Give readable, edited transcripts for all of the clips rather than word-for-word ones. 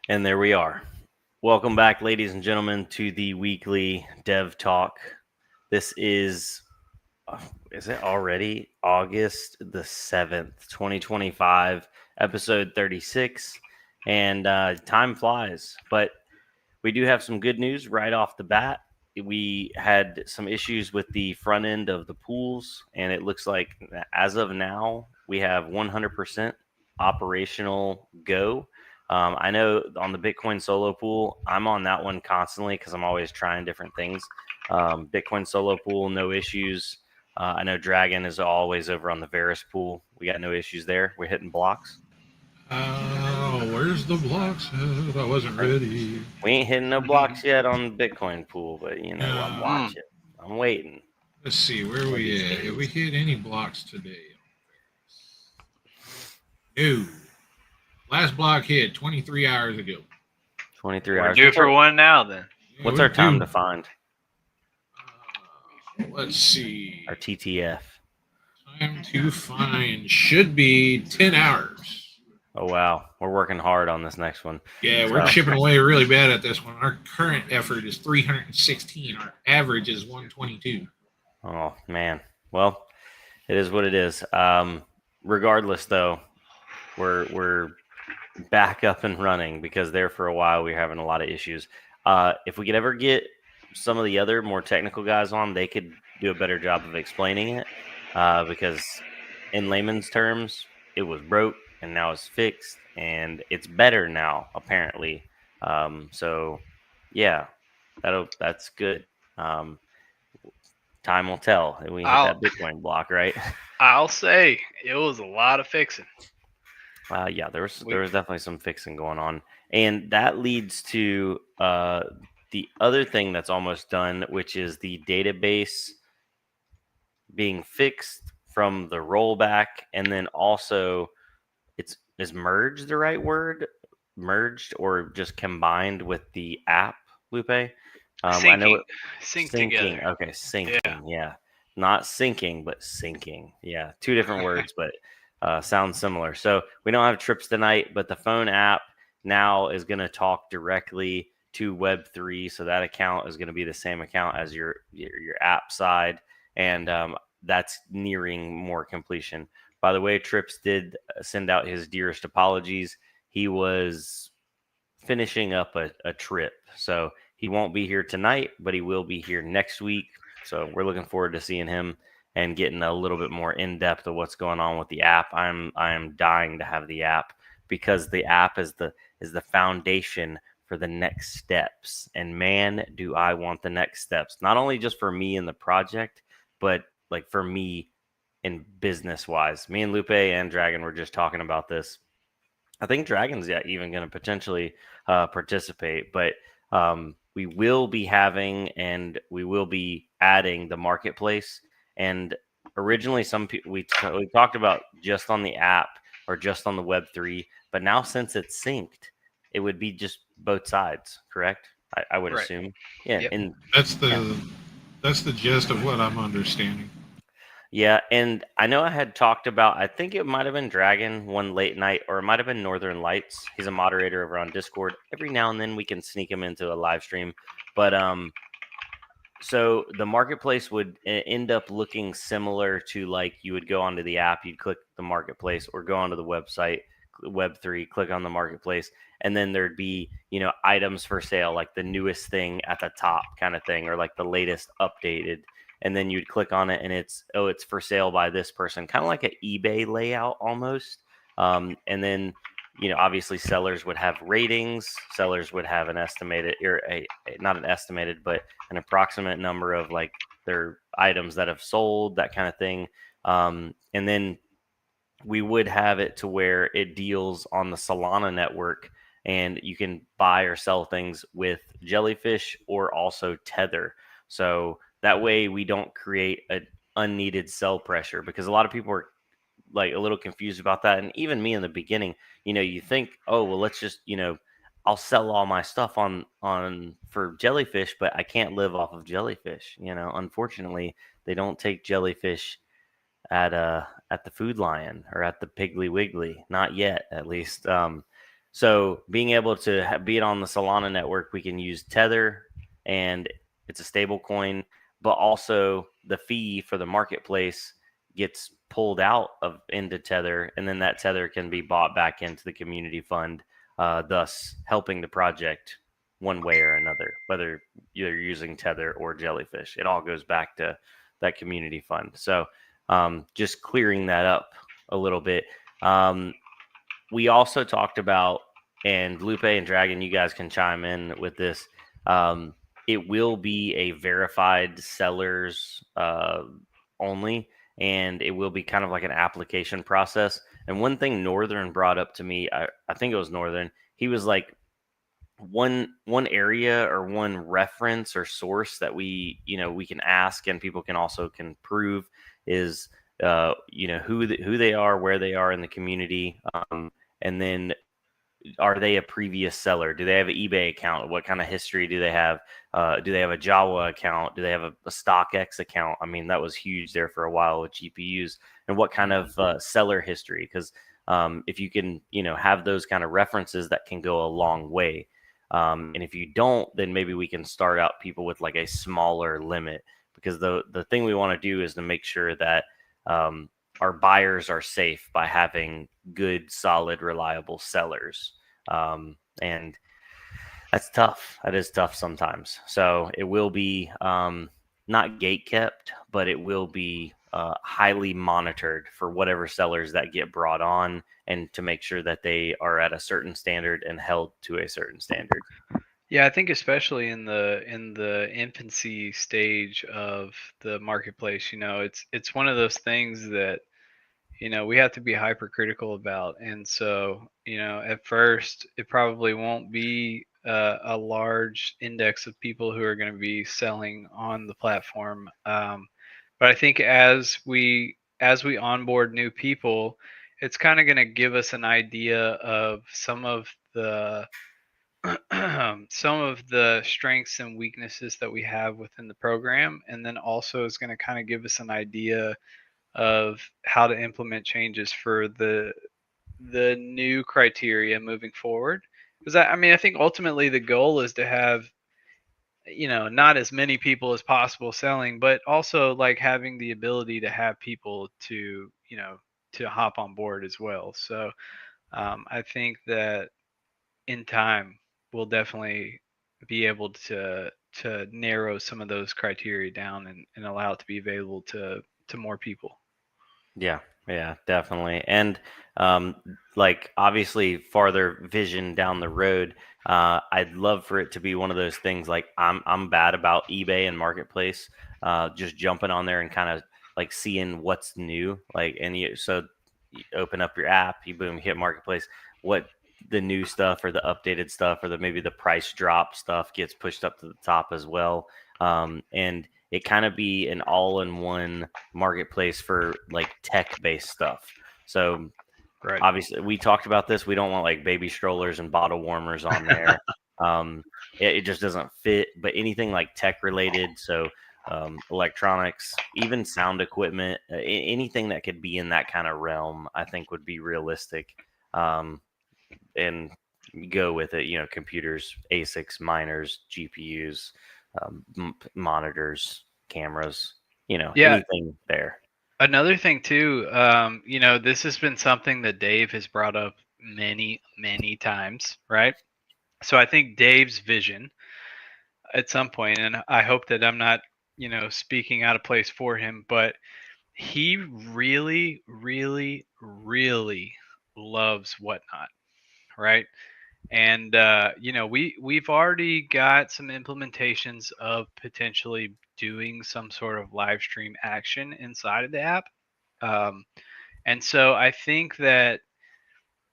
And there we are. Welcome back, ladies and gentlemen, to the weekly Dev Talk. This is it already August the 7th, 2025, episode 36. And time flies, but we do have some good news right off the bat. We had some issues with the front end of the pools, and it looks like as of now, we have 100% operational go. I know on the Bitcoin solo pool, I'm on that one constantly because I'm always trying different things. Bitcoin solo pool, no issues. I know Dragon is always over on the Varus pool. We got no issues there. We're hitting blocks. Where's the blocks? I wasn't ready. We ain't hitting no blocks yet on the Bitcoin pool, but I'm Uh, watching. I'm waiting. let's see, where One of we these at? Have we days. hit any blocks today? No. Last block hit 23 hours ago. 23 We're hours. due for one now then. Yeah, What's we're our time due. to find? Let's see. Our TTF. Time to find should be 10 hours. Oh, wow. We're working hard on this next one. Yeah, we're chipping away really bad at this one. Our current effort is 316. Our average is 122. Oh, man. Well, it is what it is. Regardless, though, we're back up and running because there for a while we were having a lot of issues. If we could ever get some of the other more technical guys on, they could do a better job of explaining it because in layman's terms, it was broke and now it's fixed and it's better now apparently. So yeah, that's good. Time will tell. We hit that Bitcoin block, right? I'll say it was a lot of fixing. Yeah, there was definitely some fixing going on, and that leads to the other thing that's almost done, which is the database being fixed from the rollback, and then also is merged the right word? Merged or just combined with the app, Lupe? I know Sync syncing. together. Okay, syncing. Yeah, not syncing, but syncing. Yeah, two different words, but sounds similar. So we don't have trips tonight, but the phone app now is going to talk directly to Web3. So that account is going to be the same account as your app side, and that's nearing more completion. By the way, Trips did send out his dearest apologies. He was finishing up a trip, so he won't be here tonight, but he will be here next week. So we're looking forward to seeing him and getting a little bit more in depth of what's going on with the app. I am dying to have the app because the app is the foundation for the next steps. And man, do I want the next steps. Not only just for me in the project, but like for me in business wise. Me and Lupe and Dragon were just talking about this. I think Dragon's even going to potentially participate, but we will be having and we will be adding the marketplace. And originally, some people we talked about just on the app or just on the Web3, but now since it's synced, it would be just both sides, correct? I would assume. Yeah, Yep. and That's the gist of what I'm understanding. yeah, and I know I had talked about, I think it might have been Dragon one late night, or it might have been Northern Lights. He's a moderator over on Discord. Every now and then we can sneak him into a live stream. But so the marketplace would end up looking similar to like you would go onto the app, you'd click the marketplace, or go onto the website, Web3, click on the marketplace, and then there'd be, items for sale, like the newest thing at the top kind of thing, or like the latest updated. And then you'd click on it and it's for sale by this person, kind of like an eBay layout almost. And then obviously sellers would have ratings, sellers would have an estimated, or not an estimated, but an approximate number of like their items that have sold, that kind of thing. And then we would have it to where it deals on the Solana network, and you can buy or sell things with Jellyfc or also Tether. So that way we don't create an unneeded sell pressure, because a lot of people are like a little confused about that. And even me in the beginning, you think, oh, well, let's just, I'll sell all my stuff on for Jellyfc, but I can't live off of Jellyfc. Unfortunately, they don't take Jellyfc at the Food Lion or at the Piggly Wiggly, not yet, at least. So being able to be it on the Solana network, we can use Tether, and it's a stable coin, but also the fee for the marketplace gets pulled out of into Tether, and then that Tether can be bought back into the community fund, thus helping the project one way or another, whether you're using Tether or Jellyfish. It all goes back to that community fund. So just clearing that up a little bit. We also talked about, and Lupe and Dragon, you guys can chime in with this. It will be a verified sellers only, and it will be kind of like an application process. And one thing Northern brought up to me, I think it was Northern, he was like, one area or one reference or source that we can ask and people can also can prove is who they are, where they are in the community, and then are they a previous seller? Do they have an eBay account? What kind of history do they have? Do they have a Java account? Do they have a StockX account? I mean, that was huge there for a while with GPUs. And what kind of seller history? Because if you can, have those kind of references, that can go a long way. And if you don't, then maybe we can start out people with like a smaller limit, because the thing we want to do is to make sure that our buyers are safe by having good, solid, reliable sellers. And that's tough. That is tough sometimes. So it will be not gate kept, but it will be highly monitored for whatever sellers that get brought on, and to make sure that they are at a certain standard and held to a certain standard. Yeah, I think especially in the infancy stage of the marketplace, it's one of those things that we have to be hypercritical about. And so, at first, it probably won't be a large index of people who are going to be selling on the platform. But I think as we onboard new people, it's kind of going to give us an idea of some of the some of the strengths and weaknesses that we have within the program, and then also is going to kind of give us an idea of how to implement changes for the new criteria moving forward. Because I mean, I think ultimately the goal is to have not as many people as possible selling, but also like having the ability to have people to hop on board as well. So I think that in time we'll definitely be able to narrow some of those criteria down and allow it to be available to more people. Yeah, definitely. And like obviously farther vision down the road, I'd love for it to be one of those things like I'm bad about eBay and marketplace, just jumping on there and kind of like seeing what's new. Like, and you open up your app, you boom, hit marketplace, what the new stuff or the updated stuff or maybe the price drop stuff gets pushed up to the top as well. And it kind of be an all-in-one marketplace for like tech-based stuff. So Right. obviously we talked about this. We don't want like baby strollers and bottle warmers on there. It just doesn't fit. But anything like tech related, so electronics, even sound equipment, anything that could be in that kind of realm, I think would be realistic. And go with it. Computers, ASICs, miners, GPUs, monitors, cameras. Yeah. Anything there. Another thing too, this has been something that Dave has brought up many, many times, right? So I think Dave's vision at some point, and I hope that I'm not, speaking out of place for him, but he really, really, really loves Whatnot, right? And we've already got some implementations of potentially doing some sort of live stream action inside of the app. Um, and so I think that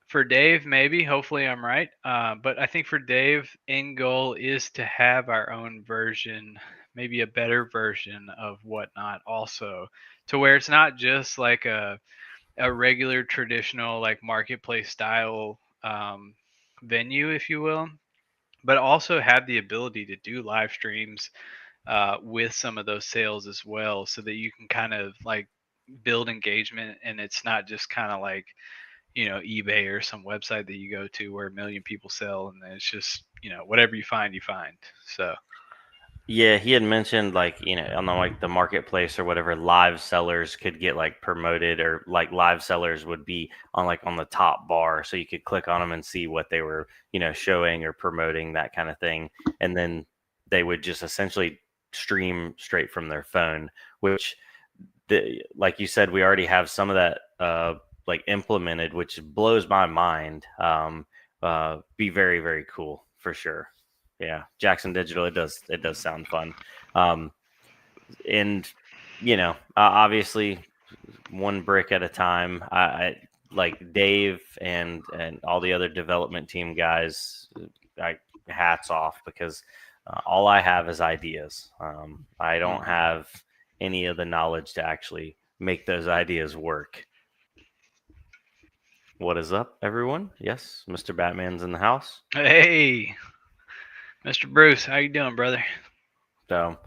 for Dave, maybe, hopefully I'm right. But I think for Dave, end goal is to have our own version, maybe a better version of Whatnot also, to where it's not just like a regular traditional like marketplace style venue, if you will, but also have the ability to do live streams with some of those sales as well, so that you can kind of like build engagement, and it's not just kind of like eBay or some website that you go to where 1 million people sell, and then it's just whatever you find, you find. So Yeah, he had mentioned like, on the marketplace or whatever, live sellers could get like promoted, or like live sellers would be on the top bar, so you could click on them and see what they were, showing or promoting, that kind of thing. And then they would just essentially stream straight from their phone, which like you said, we already have some of that like implemented, which blows my mind. Be very, very cool for sure. Yeah, Jackson Digital. It does sound fun. Um, and obviously, one brick at a time. I like Dave and all the other development team guys. I hats off, because all I have is ideas. I don't have any of the knowledge to actually make those ideas work. What is up, everyone? Yes, Mr. Batman's in the house. hey, Mr. Bruce, how you doing, brother? So,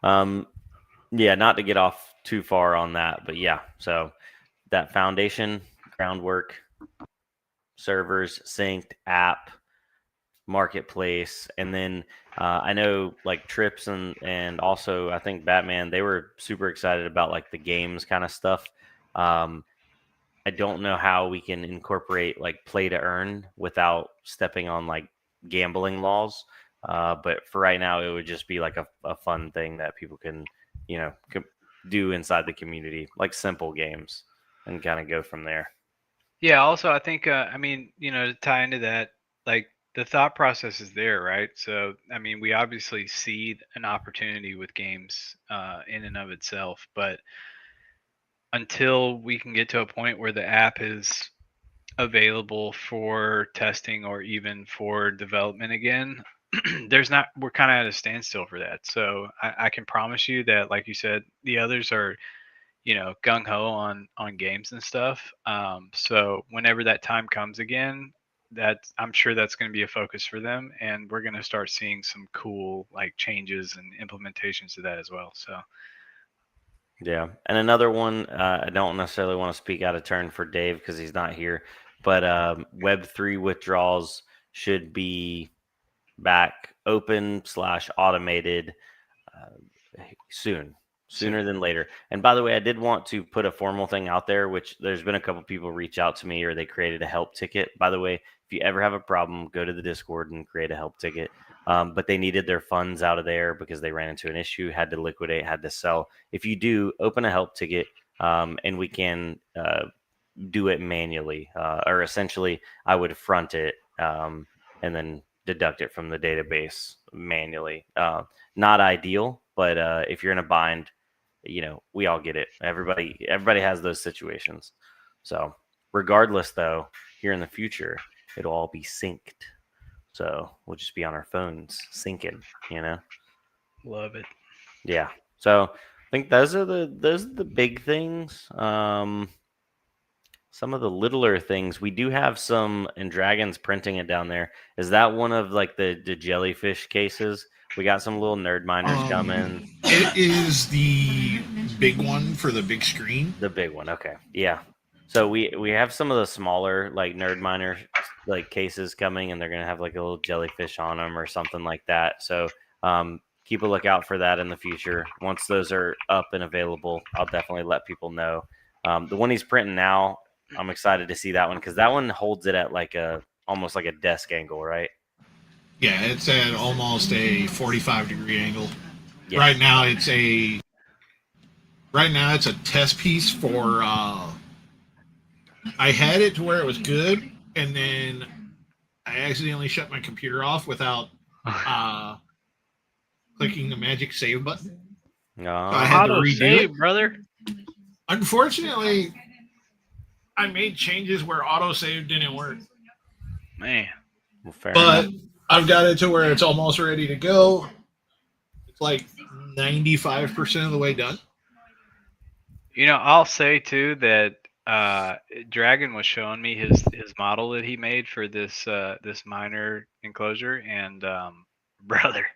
yeah, not to get off too far on that, but yeah, so that foundation, groundwork, servers, synced, app, marketplace, and then I know like Trips and also I think Batman, they were super excited about like the games kind of stuff. I don't know how we can incorporate like play to earn without stepping on like gambling laws. But for right now, it would just be like a fun thing that people can, do inside the community, like simple games, and kind of go from there. Yeah. Also, I think I mean, to tie into that, like the thought process is there, right? So I mean, we obviously see an opportunity with games in and of itself, but until we can get to a point where the app is available for testing or even for development again, we're kind of at a standstill for that. So I can promise you that, like you said, the others are gung ho on games and stuff. So whenever that time comes again, that I'm sure that's going to be a focus for them, and we're going to start seeing some cool like changes and implementations to that as well. So Yeah, and another one, I don't necessarily want to speak out of turn for Dave because he's not here, but Web3 withdrawals should be back open / automated soon, sooner than later. And by the way, I did want to put a formal thing out there, which there's been a couple people reach out to me, or they created a help ticket. By the way, if you ever have a problem, go to the Discord and create a help ticket. But they needed their funds out of there because they ran into an issue, had to liquidate, had to sell. If you do, open a help ticket, and we can do it manually, or essentially I would front it, and then deduct it from the database manually. Not ideal, but if you're in a bind, we all get it. Everybody has those situations. So regardless, though, here in the future, it'll all be synced. So we'll just be on our phones syncing. love it. Yeah. So I think those are the big things. Some of the littler things, we do have some, and Dragon's printing it down there. Is that one of like the jellyfish cases? We got some little nerd miners coming. It is the big one for the big screen. The big one, okay, yeah. So we have some of the smaller like nerd miner like cases coming, and they're gonna have like a little jellyfish on them or something like that. So keep a lookout for that in the future. Once those are up and available, I'll definitely let people know. The one he's printing now, I'm excited to see that one because that one holds it at like almost like a desk angle, right? Yeah, it's at almost a 45-degree angle. Yeah. Right now it's a test piece for I had it to where it was good, and then I accidentally shut my computer off without clicking the magic save button. No. I had to redo save, it. brother. Unfortunately, I made changes where autosave didn't work. Man. Well, fair But enough. I've got it to where it's almost ready to go. It's like 95% of the way done. I'll say too that Dragon was showing me his model that he made for this miner enclosure, and brother,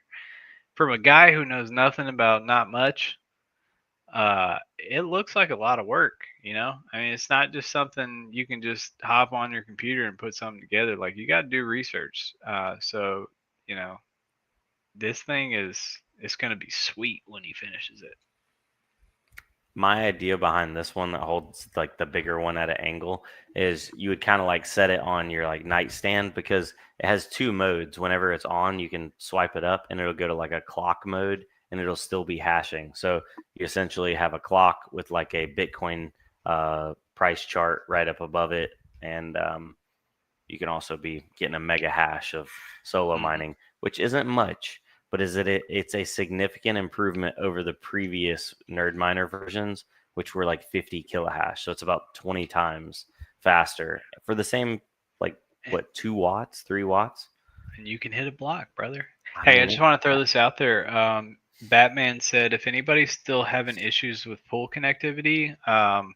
from a guy who knows nothing about not much, it looks like a lot of work. I mean, it's not just something you can just hop on your computer and put something together. Like, you got to do research. So, this thing it's going to be sweet when he finishes it. My idea behind this one that holds like the bigger one at an angle is you would kind of like set it on your like nightstand, because it has two modes. Whenever it's on, you can swipe it up and it'll go to like a clock mode and it'll still be hashing. So you essentially have a clock with like a Bitcoin price chart right up above it. And you can also be getting a mega hash of solo mining, which isn't much, but it's a significant improvement over the previous nerd miner versions, which were like 50 kilohash. So it's about 20 times faster for the same, like, what, 2 watts, 3 watts? And you can hit a block, brother. I Hey, I mean, just want to throw this out there. Batman said if anybody's still having issues with pool connectivity, I'm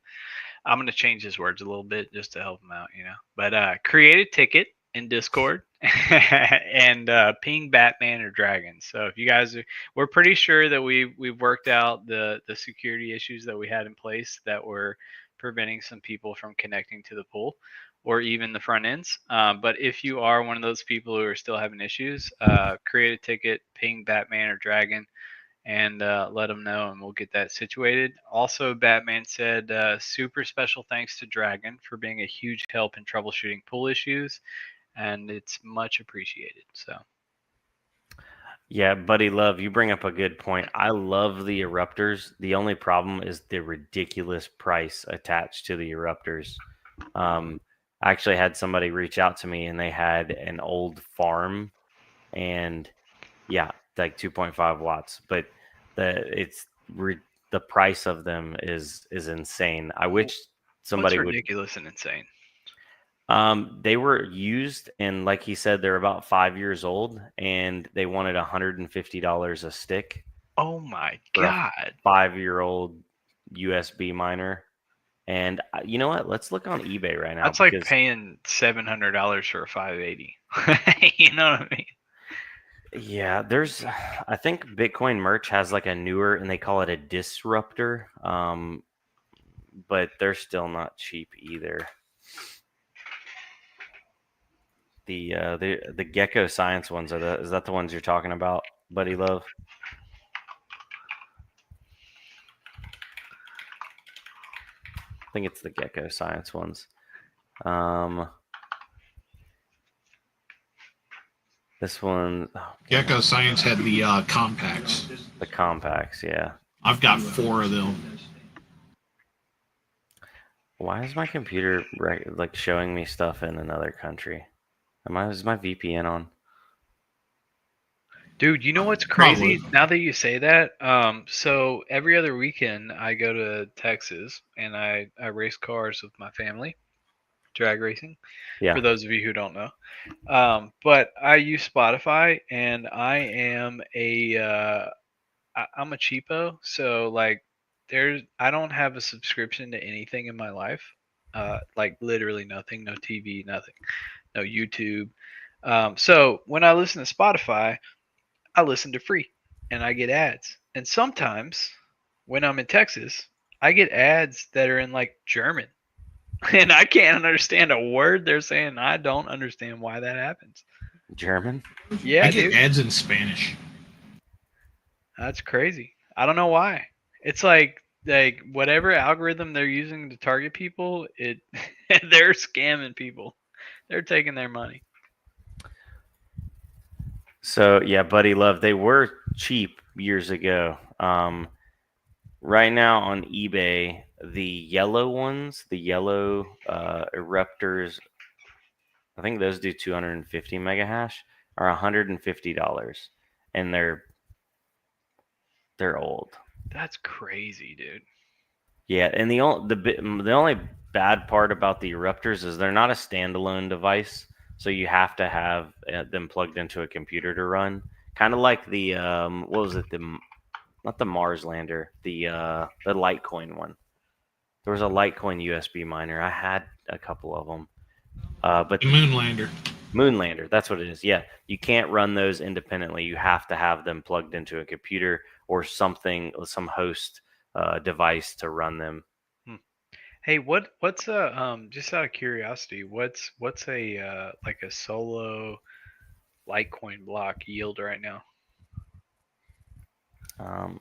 going to change his words a little bit just to help him out, But create a ticket in Discord and ping Batman or Dragon. So if you guys we're pretty sure that we've worked out the security issues that we had in place that were preventing some people from connecting to the pool or even the front ends. But if you are one of those people who are still having issues, create a ticket, ping Batman or Dragon, and let them know, and we'll get that situated. Also, Batman said, super special thanks to Dragon for being a huge help in troubleshooting pool issues, and it's much appreciated. So, yeah, buddy love, you bring up a good point. I love the eruptors. The only problem is the ridiculous price attached to the eruptors. I actually had somebody reach out to me and they had an old farm, and yeah, like 2.5 watts, but the price of them is insane. I wish what's somebody would. ridiculous and insane? They were used, and like he said, they're about 5 years old, and they wanted $150 a stick Oh my for a God. 5-year-old USB miner. And you know what? Let's look on eBay right now. That's like because paying $700 for a 580. You know what I mean? Yeah, I think Bitcoin Merch has like a newer, and they call it a disruptor. But they're still not cheap either. The Gecko Science ones is that the ones you're talking about, buddy love? I think it's the Gecko Science ones. This one, Gecko Science had the compacts. the compacts, yeah. I've got 4 of them. Why is my computer like showing me stuff in another country? Is my VPN on? Dude, you know what's crazy? Probably. Now that you say that, so every other weekend I go to Texas and I race cars with my family, drag racing. Yeah. For those of you who don't know, but I use Spotify, and I'm a cheapo, so like I don't have a subscription to anything in my life, like literally nothing, no TV, nothing, no YouTube. So when I listen to Spotify, I listen to free and I get ads. And sometimes when I'm in Texas, I get ads that are in like German. And I can't understand a word they're saying. I don't understand why that happens. German? Yeah, I get dude. ads in Spanish. That's crazy. I don't know why. It's like whatever algorithm they're using to target people, they're scamming people. They're taking their money. So yeah, buddy love, they were cheap years ago. Right now on eBay, the yellow ones, the yellow eruptors, I think those do 250 mega hash, are $150, and they're old. That's crazy, dude. Yeah, and the only bad part about the eruptors is they're not a standalone device, so you have to have them plugged into a computer to run. Kind of like the what was it? Not the Mars lander, the Litecoin one. There was a Litecoin USB miner. I had a couple of them, but The Moonlander. Moonlander, that's what it is. Yeah, you can't run those independently. You have to have them plugged into a computer or something, some host device to run them. Hey, what's a just out of curiosity, what's a like a solo Litecoin block yield right now? I'm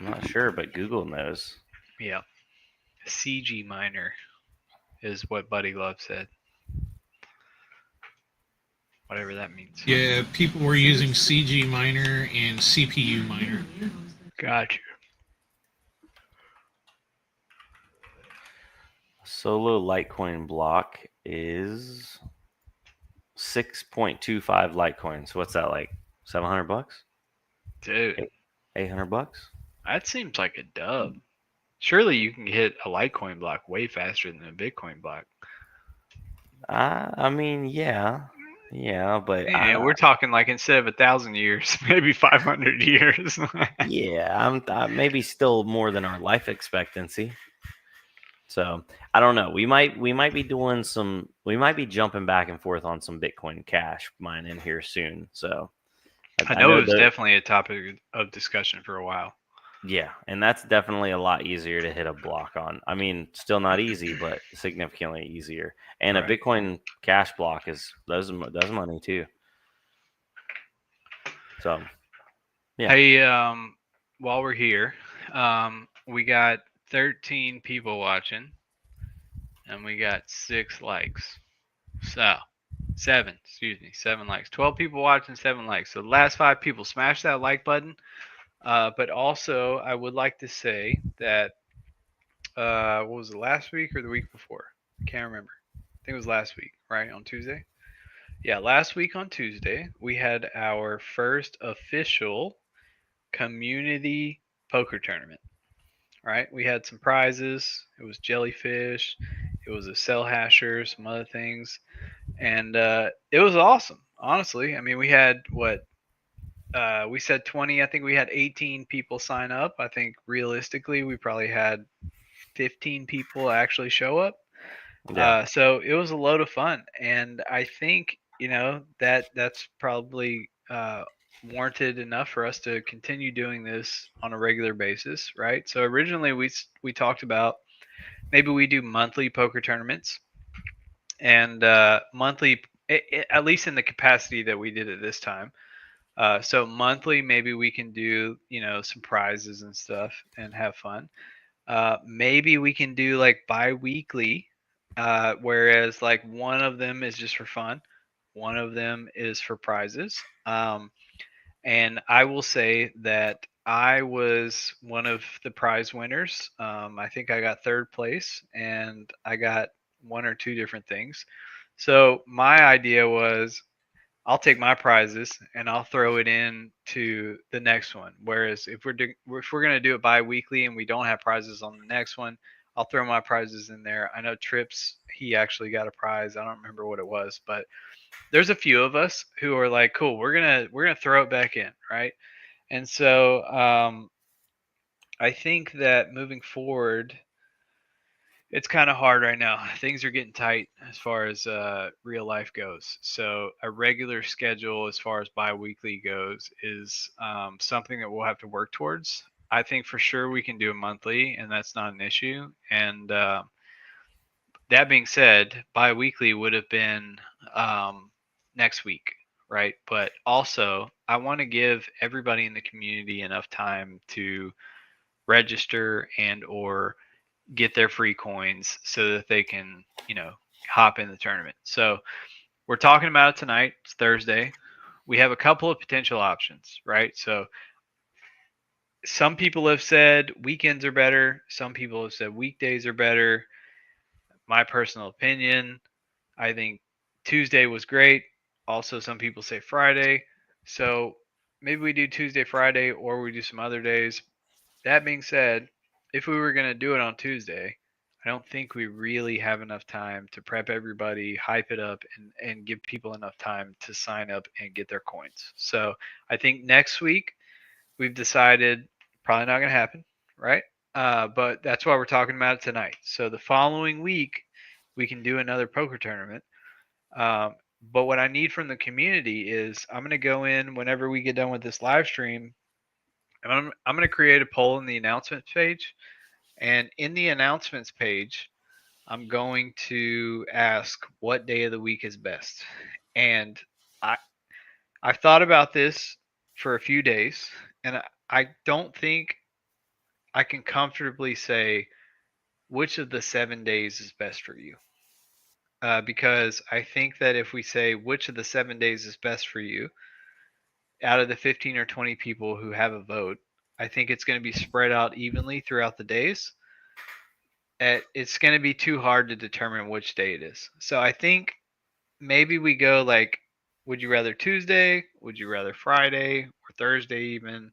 not sure, but Google knows. Yeah, CG miner is what Buddy Love said. Whatever that means. Yeah, people were using CG miner and CPU miner. Got you. Solo Litecoin block is 6.25 Litecoin. So what's that, like $700? Dude, 800 bucks? that seems like a dub. Surely you can hit a Litecoin block way faster than a Bitcoin block. I mean, yeah, but Yeah, we're talking like instead of 1,000 years, maybe 500 years. I'm maybe still more than our life expectancy. So I don't know. We might be doing some. We might be jumping back and forth on some Bitcoin Cash mining here soon. So I I know know it was that. definitely a topic of discussion for a while. Yeah, and that's definitely a lot easier to hit a block on. I mean, still not easy, but significantly easier. And a Right. Bitcoin Cash block is does money too. So yeah, Hey, while we're here, we got 13 people watching, and we got 6 likes. So, 7, excuse me, 7 likes. 12 people watching, 7 likes. So the last 5 people, smash that like button. But also, I would like to say that what was it, last week or the week before? I can't remember. I think it was last week, right? On Tuesday? Yeah, last week on Tuesday, we had our first official community poker tournament, right? We had some prizes. It was jellyfish, it was a cell hasher, some other things. And it was awesome, honestly. I mean, we had what? We said 20. I think we had 18 people sign up. I think realistically, we probably had 15 people actually show up. yeah, So it was a load of fun, and I think that's probably warranted enough for us to continue doing this on a regular basis, right? So originally we talked about maybe we do monthly poker tournaments, and monthly, at least in the capacity that we did it this time. So monthly, maybe we can do some prizes and stuff and have fun. Maybe we can do like bi-weekly, whereas like one of them is just for fun, one of them is for prizes. And I will say that I was one of the prize winners. I think I got third place, and I got one or two different things. So my idea was I'll take my prizes and I'll throw it in to the next one. Whereas if we're gonna do it bi-weekly and we don't have prizes on the next one, I'll throw my prizes in there. I know Trips, he actually got a prize. I don't remember what it was, but there's a few of us who are like, cool, we're gonna throw it back in, right? And so I think that moving forward, it's kind of hard right now. Things are getting tight as far as real life goes. So a regular schedule as far as biweekly goes is something that we'll have to work towards. I think for sure we can do a monthly, and that's not an issue. And that being said, biweekly would have been next week, right? But also, I want to give everybody in the community enough time to register and or get their free coins so that they can, hop in the tournament. So we're talking about it tonight. It's Thursday. We have a couple of potential options, right? So some people have said weekends are better. Some people have said weekdays are better. My personal opinion, I think Tuesday was great. Also, some people say Friday. So maybe we do Tuesday, Friday, or we do some other days. That being said, if we were going to do it on Tuesday, I don't think we really have enough time to prep everybody, hype it up, and give people enough time to sign up and get their coins. So I think next week we've decided probably not going to happen, right? But that's why we're talking about it tonight. So the following week we can do another poker tournament. Um, but what I need from the community is I'm going to go in whenever we get done with this live stream. I'm going to create a poll in the announcements page, And in the announcements page, I'm going to ask what day of the week is best. And I I've thought about this for a few days, and I don't think I can comfortably say which of the 7 days is best for you. Because I think that if we say which of the 7 days is best for you, out of the 15 or 20 people who have a vote, I think it's going to be spread out evenly throughout the days. It's going to be too hard to determine which day it is. So I think maybe we go like, would you rather Tuesday? Would you rather Friday or Thursday even?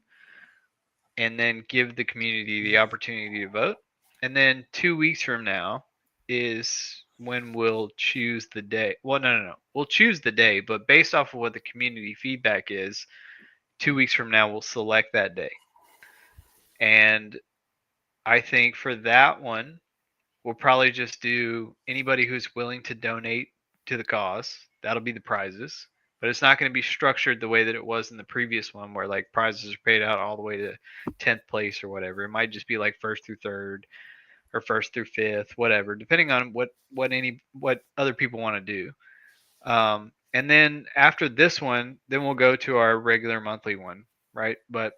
And then give the community the opportunity to vote. And then 2 weeks from now is when we'll choose the day. Well, no. We'll choose the day, but based off of what the community feedback is, 2 weeks from now, we'll select that day. And I think for that one, we'll probably just do anybody who's willing to donate to the cause. That'll be the prizes. But it's not going to be structured the way that it was in the previous one, where like prizes are paid out all the way to 10th place or whatever. It might just be like first through third or first through fifth, whatever, depending on what other people want to do. And then after this one, then we'll go to our regular monthly one, right? But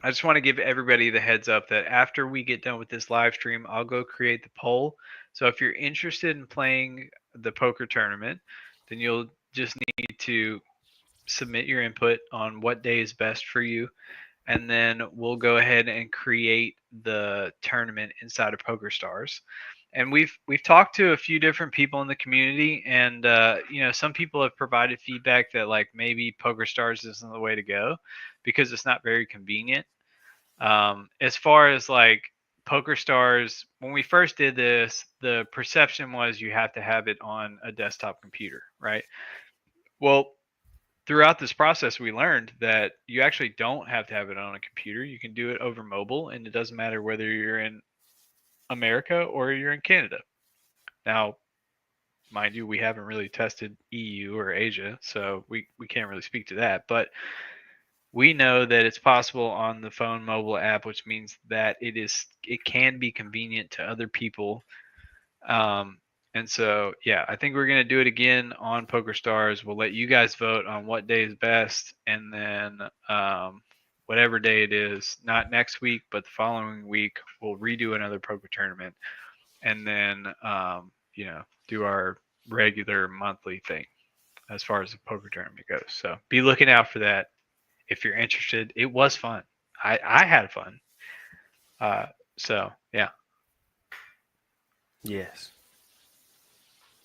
I just want to give everybody the heads up that after we get done with this live stream, I'll go create the poll. So if you're interested in playing the poker tournament, then you'll just need to submit your input on what day is best for you. And then we'll go ahead and create the tournament inside of PokerStars. And we've talked to a few different people in the community, and some people have provided feedback that like maybe PokerStars isn't the way to go because it's not very convenient. As far as like PokerStars, when we first did this, the perception was you have to have it on a desktop computer, right? Well, throughout this process, we learned that you actually don't have to have it on a computer. You can do it over mobile, and it doesn't matter whether you're in America or you're in Canada. Now, mind you, we haven't really tested EU or Asia, so we can't really speak to that. But we know that it's possible on the phone mobile app, which means that it can be convenient to other people. And so, yeah, I think we're going to do it again on PokerStars. We'll let you guys vote on what day is best. And then whatever day it is, not next week, but the following week, we'll redo another poker tournament. And then, do our regular monthly thing as far as the poker tournament goes. So be looking out for that if you're interested. It was fun. I had fun. So, yeah. Yes.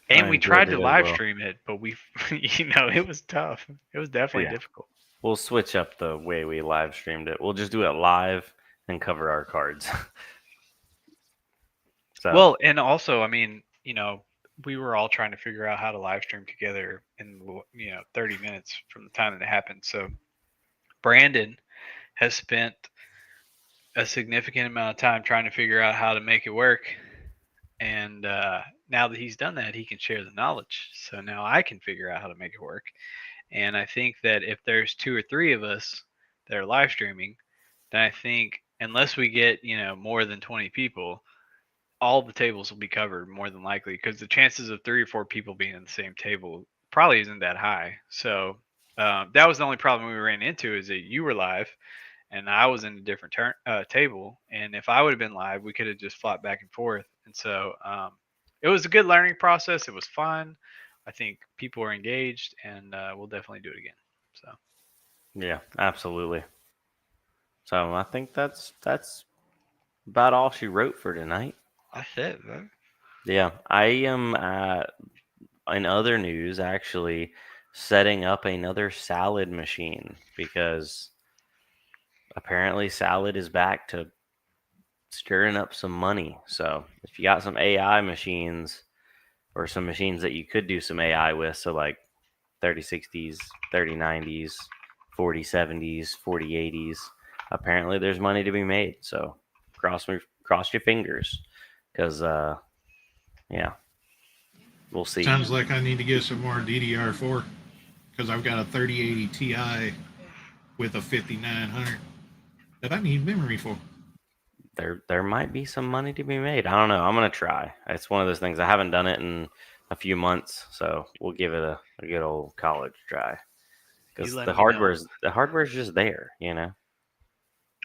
And I we enjoyed tried it to as live well. stream it, but it was tough. It was definitely Yeah. difficult. We'll switch up the way we live streamed it. We'll just do it live and cover our cards. So Well, and also, I mean, we were all trying to figure out how to live stream together in 30 minutes from the time that it happened. So Brandon has spent a significant amount of time trying to figure out how to make it work. And now that he's done that, he can share the knowledge. So now I can figure out how to make it work. And I think that if there's 2 or 3 of us that are live streaming, then I think unless we get, more than 20 people, all the tables will be covered more than likely because the chances of 3 or 4 people being in the same table probably isn't that high. So that was the only problem we ran into is that you were live and I was in a different table. And if I would have been live, we could have just flopped back and forth. And so it was a good learning process. It was fun. I think people were engaged, and we'll definitely do it again. So yeah, absolutely. So I think that's about all she wrote for tonight. that's it, man. Yeah, I am in other news actually setting up another salad machine because apparently salad is back to stirring up some money. So if you got some AI machines or some machines that you could do some AI with, so like 3060s, 3090s, 4070s, 4080s, apparently there's money to be made. So cross your fingers because yeah, we'll see. Sounds like I need to get some more DDR4 because I've got a 3080 Ti with a 5900 that I need memory for. there might be some money to be made. I don't know. I'm gonna try. It's one of those things. I haven't done it in a few months, so we'll give it a good old college try. Because let the me know. hardware's just there, you know.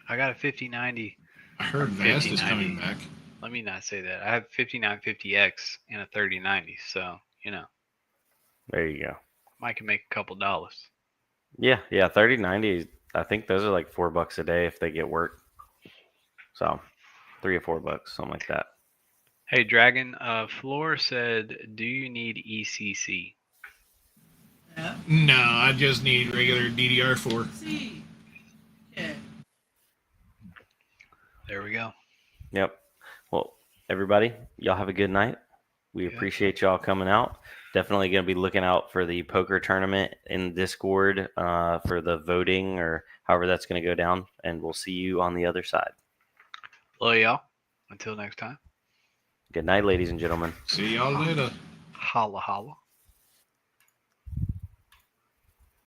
I got a 5090. I heard Vast is coming 5090. back. Let me not say that. I have 5950X and a 3090, so There you go. I can make a couple dollars. Yeah, 3090. I think those are like $4 a day if they get work. So $3 or $4, something like that. Hey, Dragon. Floor said, "Do you need ECC?" No, I just need regular DDR4. See. Yeah. There we go. Yep. Well, everybody, y'all have a good night. We appreciate y'all coming out. Definitely going to be looking out for the poker tournament in Discord for the voting or however that's going to go down. And we'll see you on the other side. Love y'all. Until next time. Good night, ladies and gentlemen. See y'all later. Holla holla.